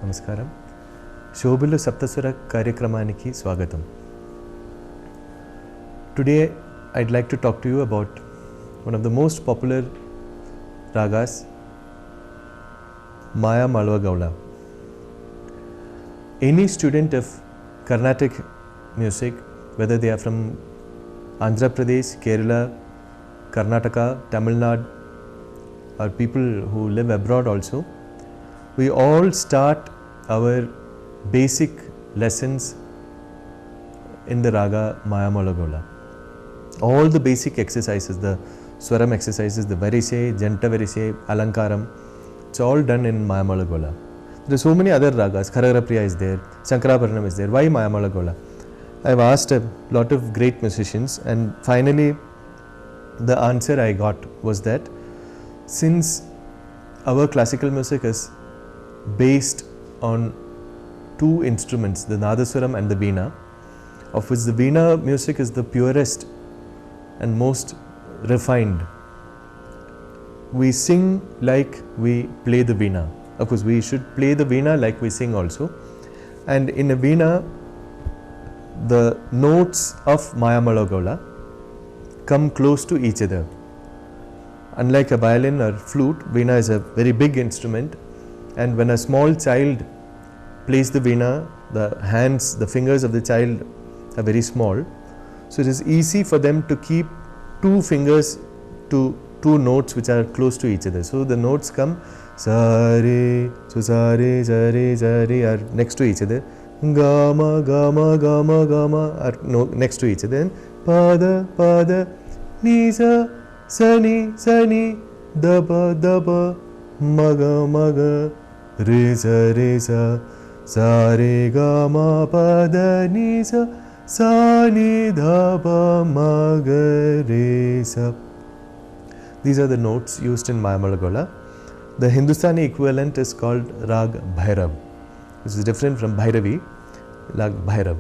నమస్కారం. శోభిలు సప్తస్వర కార్యక్రమానికి స్వాగతం. Today I'd like to talk to you about one of the most popular ragas, Mayamalavagowla. Any student of Carnatic music, whether they are from Andhra Pradesh, Kerala, Karnataka, Tamil Nadu, or people who live abroad also, we all start our basic lessons in the raga Mayamalavagowla. All the basic exercises, the swaram exercises, the varise, janta varise, alankaram, it's all done in Mayamalavagowla. There are so many other ragas. Kharagarapriya is there, Shankarabharanam is there. Why Mayamalavagowla? I've asked a lot of great musicians, and finally the answer I got was that since our classical music is based on two instruments, the Nadaswaram and the Veena, of which the Veena music is the purest and most refined. We sing like we play the Veena. Of course, we should play the Veena like we sing also. And in a Veena, the notes of Mayamalavagowla come close to each other. Unlike a violin or flute, Veena is a very big instrument, and when a small child plays the Veena, the hands, the fingers of the child are very small, so it is easy for them to keep two fingers to two notes which are close to each other. So the notes come sare, so sare, sare, sare are next to each other, gama, gama, gama, gama are next to each other, and pada, pada, nisa, sani, sani, daba, daba, maga, maga, resa, resa, sare, gama, pada, nisa, sani, daba, maga, resa. These are the notes used in Mayamalavagowla. The Hindustani equivalent is called Rag Bhairav, which is different from Bhairavi, Rag Bhairav.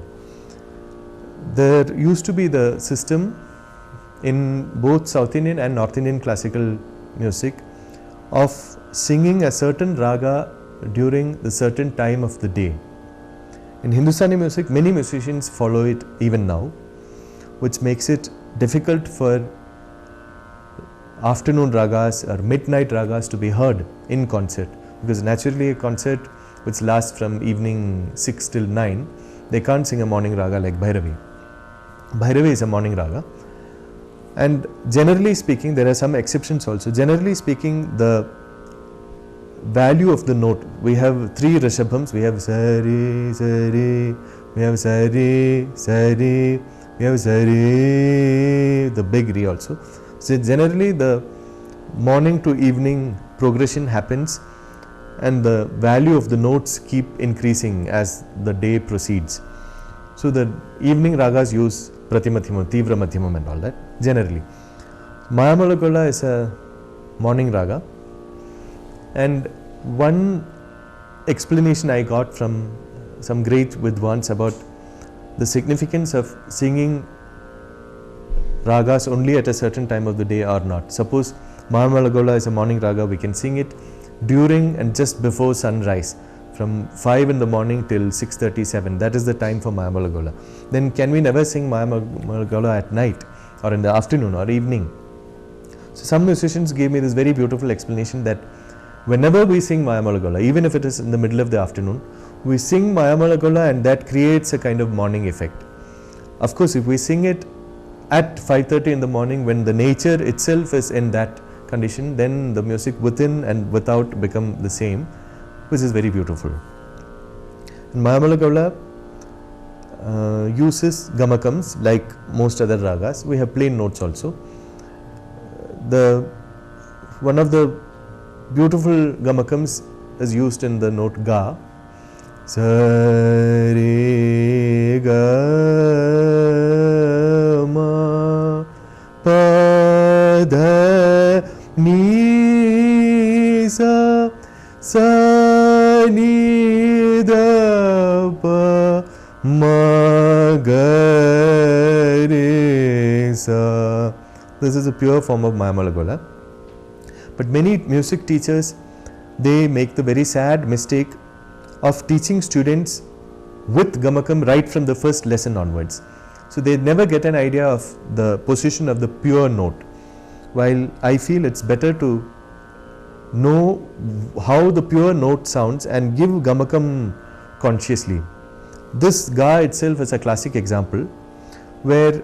There used to be the system in both South Indian and North Indian classical music of singing a certain raga during the certain time of the day. In Hindustani music, many musicians follow it even now, which makes it difficult for afternoon ragas or midnight ragas to be heard in concert, because naturally a concert which lasts from evening 6 till 9, they can't sing a morning raga like Bhairavi. Bhairavi is a morning raga, and generally speaking, there are some exceptions also. Generally speaking, the value of the note, we have three rishabhams, we have sari, sari, we have sari, sari, we have sari, the big re also. So generally the morning to evening progression happens, and the value of the notes keep increasing as the day proceeds. So the evening ragas use Pratimathimam, Tivra Madhyamam and all that generally. Mayamalavagowla is a morning raga, and one explanation I got from some great vidwans about the significance of singing ragas only at a certain time of the day or not. Suppose Mayamalavagowla is a morning raga, we can sing it during and just before sunrise, from 5 in the morning till 6:37. That is the time for Mayamalavagowla. Then can we never sing Mayamalavagowla at night or in the afternoon or evening? So some musicians gave me this very beautiful explanation that whenever we sing Mayamalavagowla, even if it is in the middle of the afternoon, we sing Mayamalavagowla, and that creates a kind of morning effect. Of course, if we sing it at 5:30 in the morning, when the nature itself is in that condition, then the music within and without become the same, which is very beautiful. And Mayamalavagowla uses gamakams like most other ragas. We have plain notes also. One of the beautiful gamakams is used in the note ga. Sa re ga ma pa da ni sa sa ni da pa ma ga re sa. This is a pure form of Mayamalavagowla. But many music teachers, they make the very sad mistake of teaching students with Gamakam right from the first lesson onwards. So they never get an idea of the position of the pure note. While I feel it's better to know how the pure note sounds and give Gamakam consciously. This Ga itself is a classic example where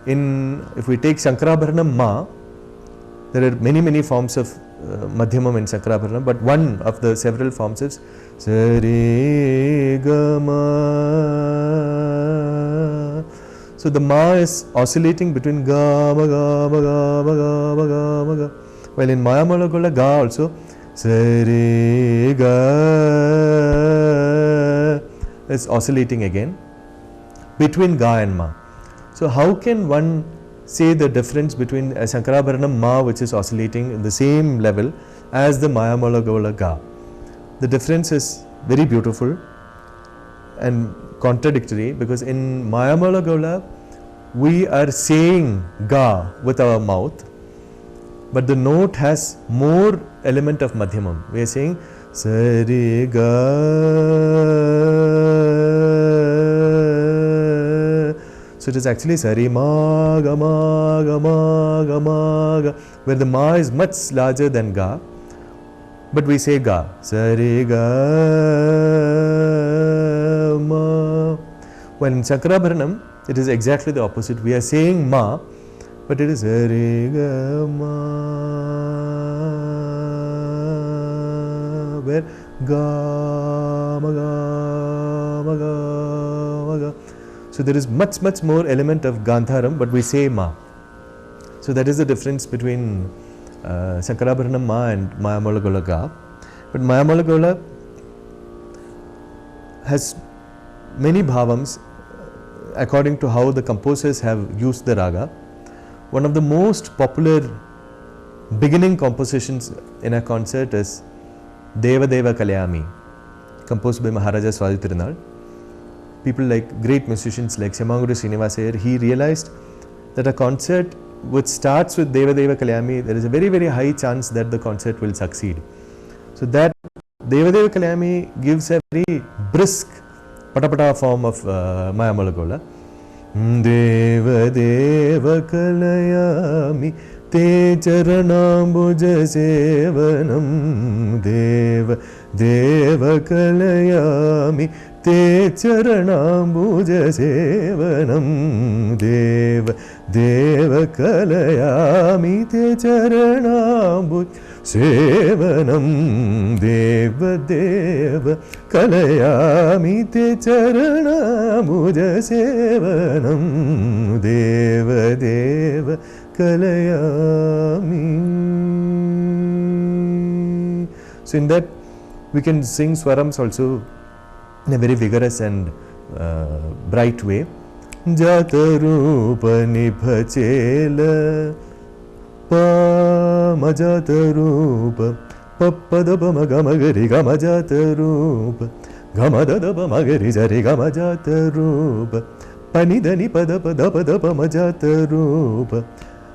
if we take Shankarabharanam Ma, there are many forms of Madhyamam in Shankarabharanam, but one of the several forms is Sari Ga Ma. So the Ma is oscillating between Ga Ma Ga Ma Ga Ma Ga Ma Ga Ma Ga. While in Mayamalavagowla Ga also Sari Ga is oscillating again between Ga and Ma. So how can one say the difference between a Shankarabharanam Ma, which is oscillating in the same level as the Mayamalavagowla Ga? The difference is very beautiful and contradictory, because in Mayamalavagowla we are saying Ga with our mouth, but the note has more element of Madhyamam. We are saying Sari Ga. So it is actually Sari Ma Ga Ma Ga Ma Ga Ma Ga, where the Ma is much larger than Ga, but we say Ga. Sari Ga Ma. While in Shankarabharanam it is exactly the opposite. We are saying Ma, but it is Sari Ga Ma, where Ga Ma Ga Ma Ga Ma Ga. So there is much more element of Gandharam, but we say Ma. So that is the difference between Shankarabharanam Ma and Mayamalavagowla Ga. But Mayamalavagowla has many bhavams according to how the composers have used the raga. One of the most popular beginning compositions in a concert is Deva Deva Kalyani, composed by Maharaja Swaji Tirunal. People like great musicians like Semanguru Srinivasayar, he realized that a concert which starts with Deva Deva Kalyani, there is a very high chance that the concert will succeed. So that Deva Deva Kalyani gives a very brisk patapata form of Mayamalavagowla. Deva Deva Kalyani Te Charanambuja Sevanam. Deva Deva Kalyani Te Charanambuja Sevanam. Deva Deva Kalyani Te Charanambuja Sevanam. Deva Deva Kalyani Te Charanambuja Sevanam. Deva Deva Kalyani. So in that we can sing swarams also in a very vigorous and bright way. Jatarupa nibhachela pa majatarupa pappadapa magamagari gamajatarupa gamadadapa magari jari gamajatarupa panidani padapadapa majatarupa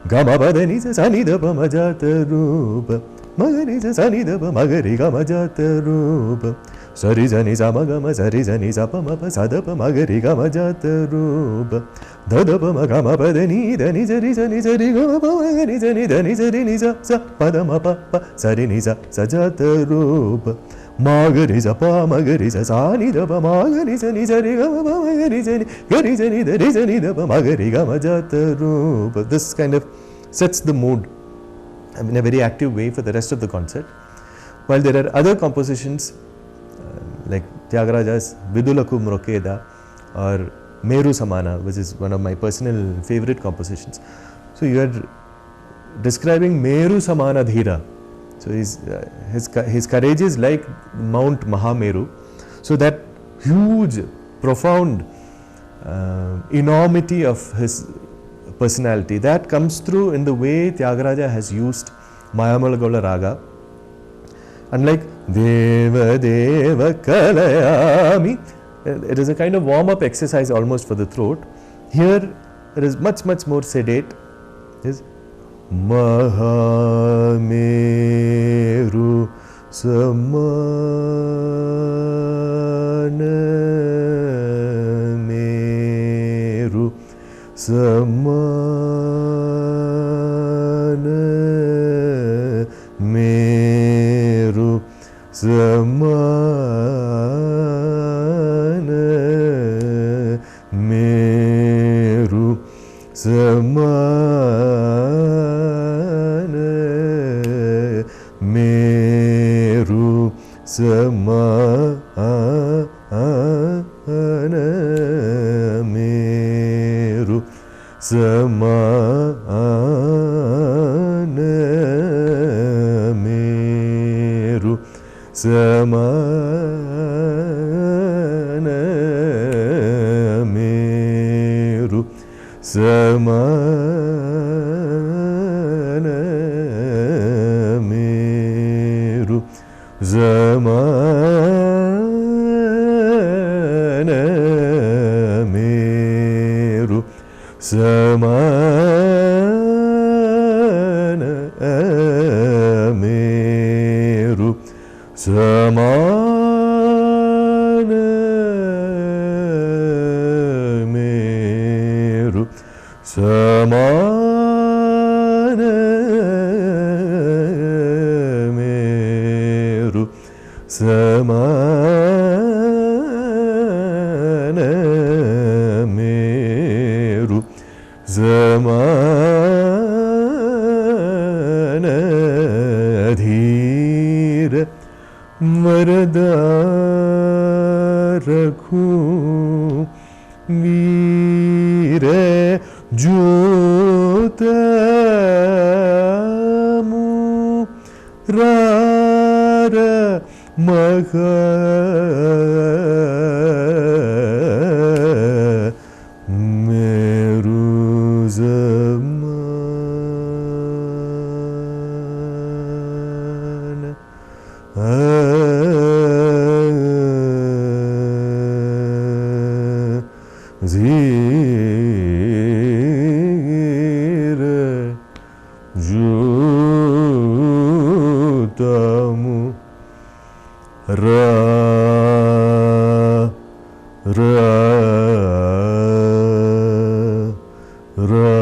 Gamabadani sanidapa majatarupa magari sanidapa magari gamajatarupa Sarizani samagama sarizani sapamapa sadapa magari gamajatarupa dadapa magamapadani dani sarizani sarigama magari sani dani sarini sa padamapa sarini sa sajatarupa magari sapa magari sanidapa magari sani sarigama magari sani gari sani dari sanidapa magari gamajatarupa. This kind of sets the mood in a very active way for the rest of the concert. While there are other compositions like Tyagaraja's Vidulaku Mrokeda or Meru Samana, which is one of my personal favorite compositions. So you are describing Meru Samana Dhira. So his courage is like Mount Mahameru. So that huge, profound enormity of his personality, that comes through in the way Tyagaraja has used Mayamalavagowla Raga. Unlike Deva Deva Kalyani, it is a kind of warm-up exercise almost for the throat. Here it is much more sedate. It is Mahameru Sama samana meru samana meru samana meru samana meru samana meru samana meru samana meru samana meru samana meru samana meru samana meru samana meru samana dhira varada rakhu veere jyotamu rara maha meru zamana zira jyotamu ra ra ra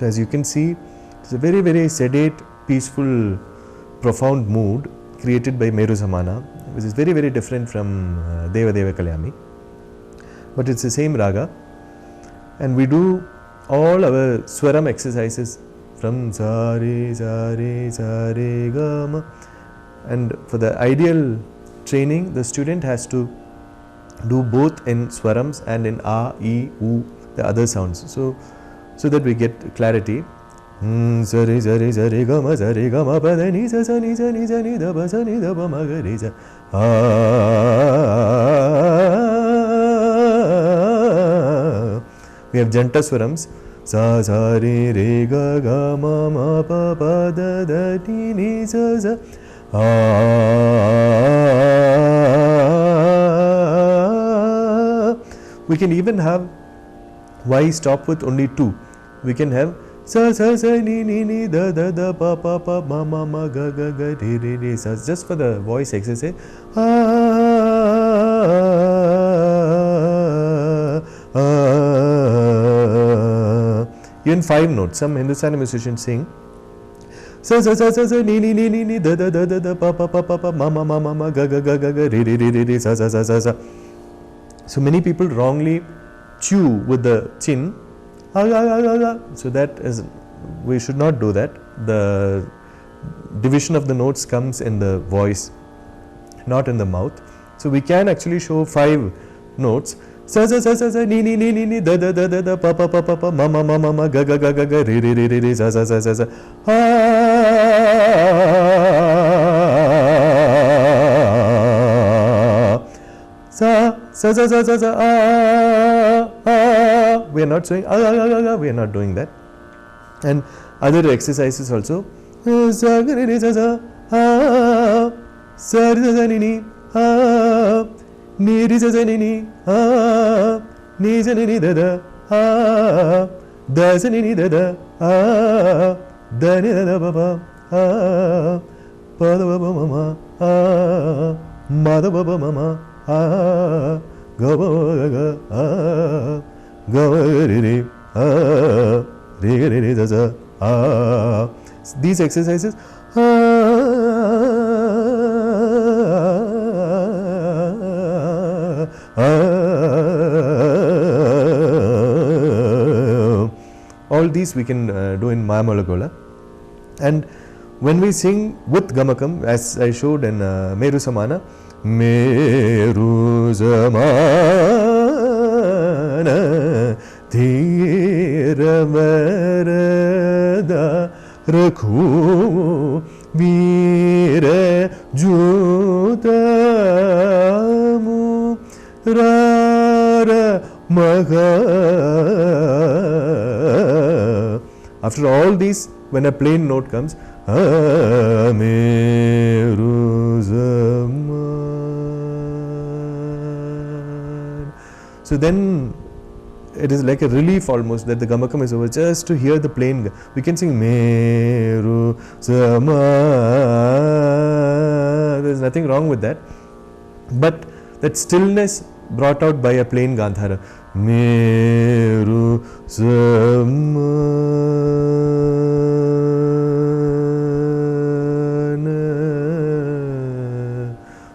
So as you can see, it's a very, very sedate, peaceful, profound mood created by Meru Samana, which is very, very different from Deva Deva Kalyani. But it's the same raga, and we do all our swaram exercises from Sare, Sare, Sare, Gama. And for the ideal training, the student has to do both in swarams and in A, E, U, the other sounds. So that we get clarity. Sare, Sare, Sare, Gama, Sare, Gama, Pada, Ni, Sa, Ni, Sa, Ni, Sa, Ni, Da, Ba, Sa, Ni, Da, Ba, Ma, Ga, Re, Sa. We have janta swarams. Sa, Sa, Re, Re, Ga, Ga, Ma, Ma, Pa, Pa, Da, Da, Ti, Ni, Sa, Sa. We can even have, why stop with only two? We can have Sa, Sa, Sa, Ni, Ni, Ni, Da, Da, Da, Pa, Pa, Pa, Ma, Ma, Ma, Ga, Ga, Ga, Re, Re, Re, Sa. Just for the voice exercise. Even 5 notes. Some Hindustani musicians sing Sa, Sa, Sa, Sa, Sa, Ni, Ni, Ni, Ni, Ni, Da, Da, Da, Da, Da, Pa, Pa, Pa, Pa, Pa, Ma, Ma, Ma, Ma, Ma, Ga, Ga, Ga, Ga, Ga, Re, Re, Re, Re, Re, Sa, Sa, Sa, Sa, Sa. So many people wrongly chew with the chin. So that is, we should not do that. The division of the notes comes in the voice, not in the mouth. So we can actually show 5 notes. Sa, Sa, Sa, Sa, Sa, Ni, Ni, Ni, Ni, Ni, Da, Da, Da, Da, Da, Pa, Pa, Pa, Pa, Pa, Ma, Ma, Ma, Ma, Ma, Ga, Ga, Ga, Ga, Ga, Re, Re, Re, Re, Re, Sa, Sa, Sa, Sa, Sa. Sa, Sa, Sa, Sa, Sa, Sa, we are not saying we are not doing that. And other exercises also. Sa, Ga, Re, Sa, Sa, Sa, Re, Sa, Ni, Ni, Ni, Re, Sa, Ni, Ni, Ni, Sa, Ni, Da, Da, Da, Sa, Ni, Da, Da, da ni da ba ba, pa da ba ba ma ma, ma da ba ba ma ma, ga ba ga ga, ga ba re re, re re re za za. These exercises. All these we can do in Mayamalavagowla. And when we sing with Gamakam, as I showed in Meru Samana, Meru Samana Dhira Varada Rakhu Veera Jutamu Rara Maha. After all these, when a plain note comes, Meru Zaman. So then it is like a relief almost that the Gamakam is over, just to hear the plain. We can sing Meru Zaman. There is nothing wrong with that. But that stillness brought out by a plain Gandhara. Meru Zaman.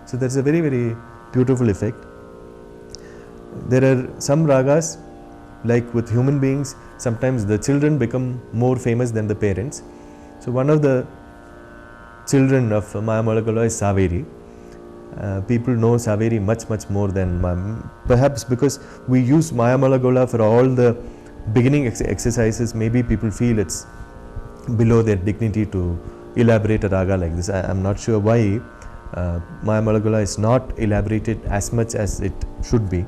So that's a very, very beautiful effect. There are some ragas, like with human beings, sometimes the children become more famous than the parents. So one of the children of Mayamalavagowla is Saveri. People know Saveri much more than perhaps because we use Mayamalavagowla for all the beginning exercises. Maybe people feel it's below their dignity to elaborate a raga like this. I am not sure why Mayamalavagowla is not elaborated as much as it should be.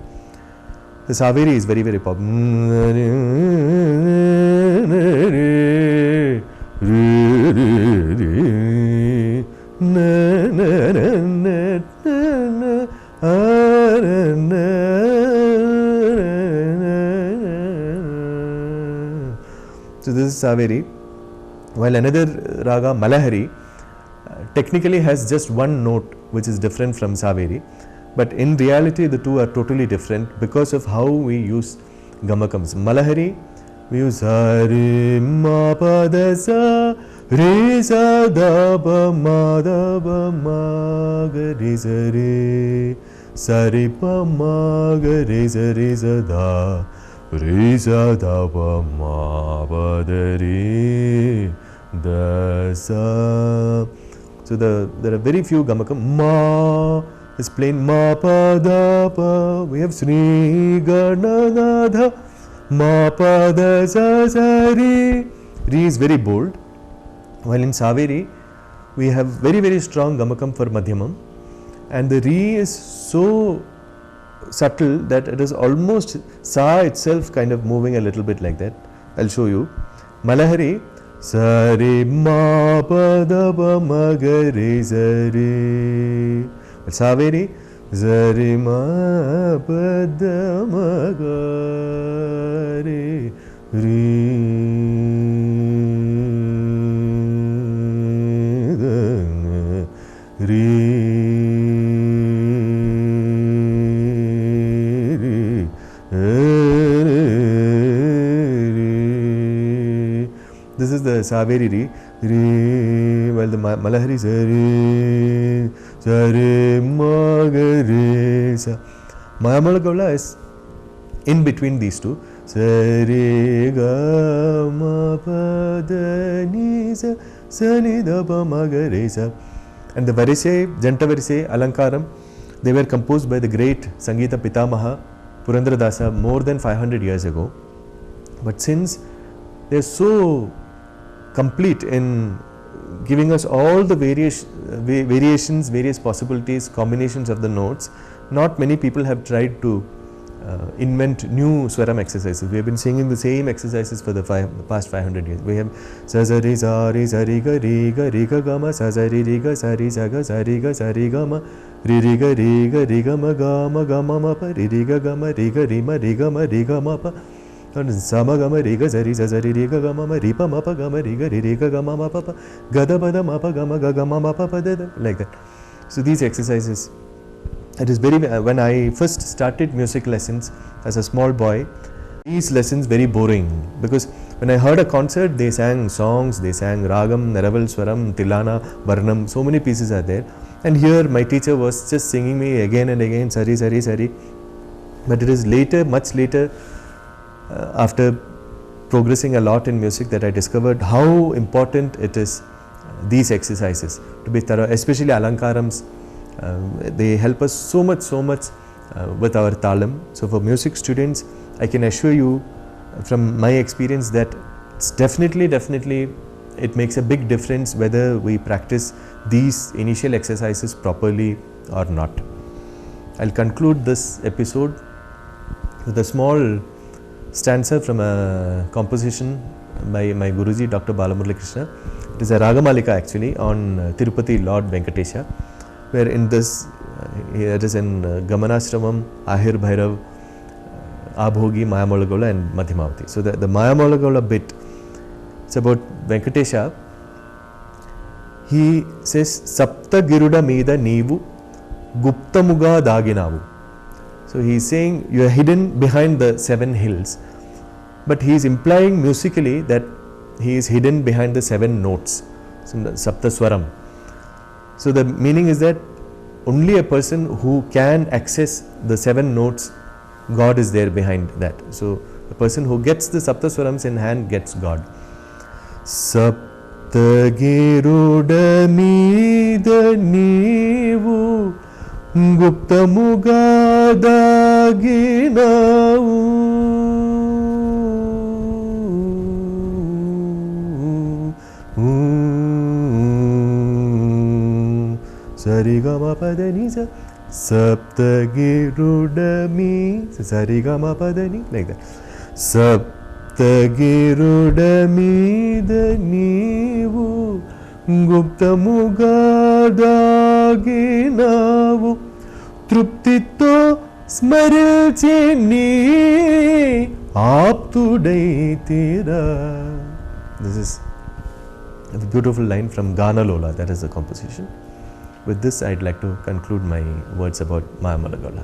The Saveri is very, very popular. So this is Saveri. While another raga, Malahari, technically has just one note which is different from Saveri. But in reality, the two are totally different because of how we use Gamakams. Malahari, we use Hari Ma Pa Da Sa Re Sa Da Ba Ma Da Ba Ma Ga Re Sa Re Sa Re Pa Ma Ga Re Sa Da Re Sa Da Ba Ma Pa Da Re Da Sa. So there are very few Gamakam. Ma is plain Ma Pa Da Pa. We have Sri Gananadha Ma Pa Da Sa Sa Re. Re is very bold. While in Saveri, we have very, very strong Gamakam for Madhyamam. And the Re is so subtle that it is almost Sa itself kind of moving a little bit like that. I'll show you. Malahari, Sa Re Ma Pa Da Pa Ma Ga Re Sa Re. Saveri, Sa Re Ma Pa Da Ma Ga Re Re Re Re. This is the Saveri Re. Re, while the Malahari is Re, Sa Re Ma Ga Re Sa. Mayamalavagowla is in between these two. Sa Re Ga Ma Pa Da Ni Sa Sa Ni Da Pa Ma Ga Re Sa. And the Varise, Janta Varise, Alankaram, they were composed by the great Sangeeta Pitamaha Purandaradasa more than 500 years ago. But since they are so complete in giving us all the variations, various possibilities, combinations of the notes, not many people have tried to invent new Swaram exercises. We have been singing the same exercises for the past 500 years. We have Sa Sa Re Sa Re Sa Re Ga Ga Ma Sa Sa Re Re Ga Sa Re Sa Ga Sa Re Ga Sa Re Ga Ma Re Re Ga Re Ga Ma Ga Ma Ma Pa Re Re Ga Ma Re Ga Re Ma Re Ga Ma Pa Sama gama riga zari zari riga gama ma ripa mapa gama riga riga gama ma papa gada bada mapa gama gaga mama papa da, like that. So these exercises, it is very, when I first started music lessons as a small boy, these lessons very boring, because when I heard a concert, they sang songs, they sang ragam, naraval, swaram, tilana, varnam, so many pieces are there. And here my teacher was just singing me again and again, sari, sari, sari. But it is later, much later, after progressing a lot in music, that I discovered how important it is, these exercises, to be thorough, especially alankarams. They help us so much with our talam. So for music students, I can assure you from my experience that it's definitely it makes a big difference whether we practice these initial exercises properly or not. I'll conclude this episode with a small stanza from a composition by my Guruji, Dr. Balamurali Krishna. It is a Ragamalika actually on Tirupati Lord Venkatesha, where in this, it is in Gamanashramam, Ahir Bhairav, Abhogi, Mayamalavagowla and Madhyamavati. So the Mayamalavagowla bit, it's about Venkatesha. He says, Sapta Giruda Mida Neevu Guptamuga Daginavu. So he is saying you are hidden behind the 7 hills, but he is implying musically that he is hidden behind the 7 notes, so the Sapta Swaram. So the meaning is that only a person who can access the 7 notes, God is there behind that. So the person who gets the Sapta Swarams in hand gets God. Sapta Giruda Mida Neevu Guptamuga Daginavu Sarigama Padani Sapta Giruda Mi Sarigama Padani, like that. Sapta Giruda Mida Neevu Guptamuga Daginavu Truptito Smarilchini Aptudaitira. This is a beautiful line from Gana Lola, that is the composition. With this, I'd like to conclude my words about Mayamalavagowla.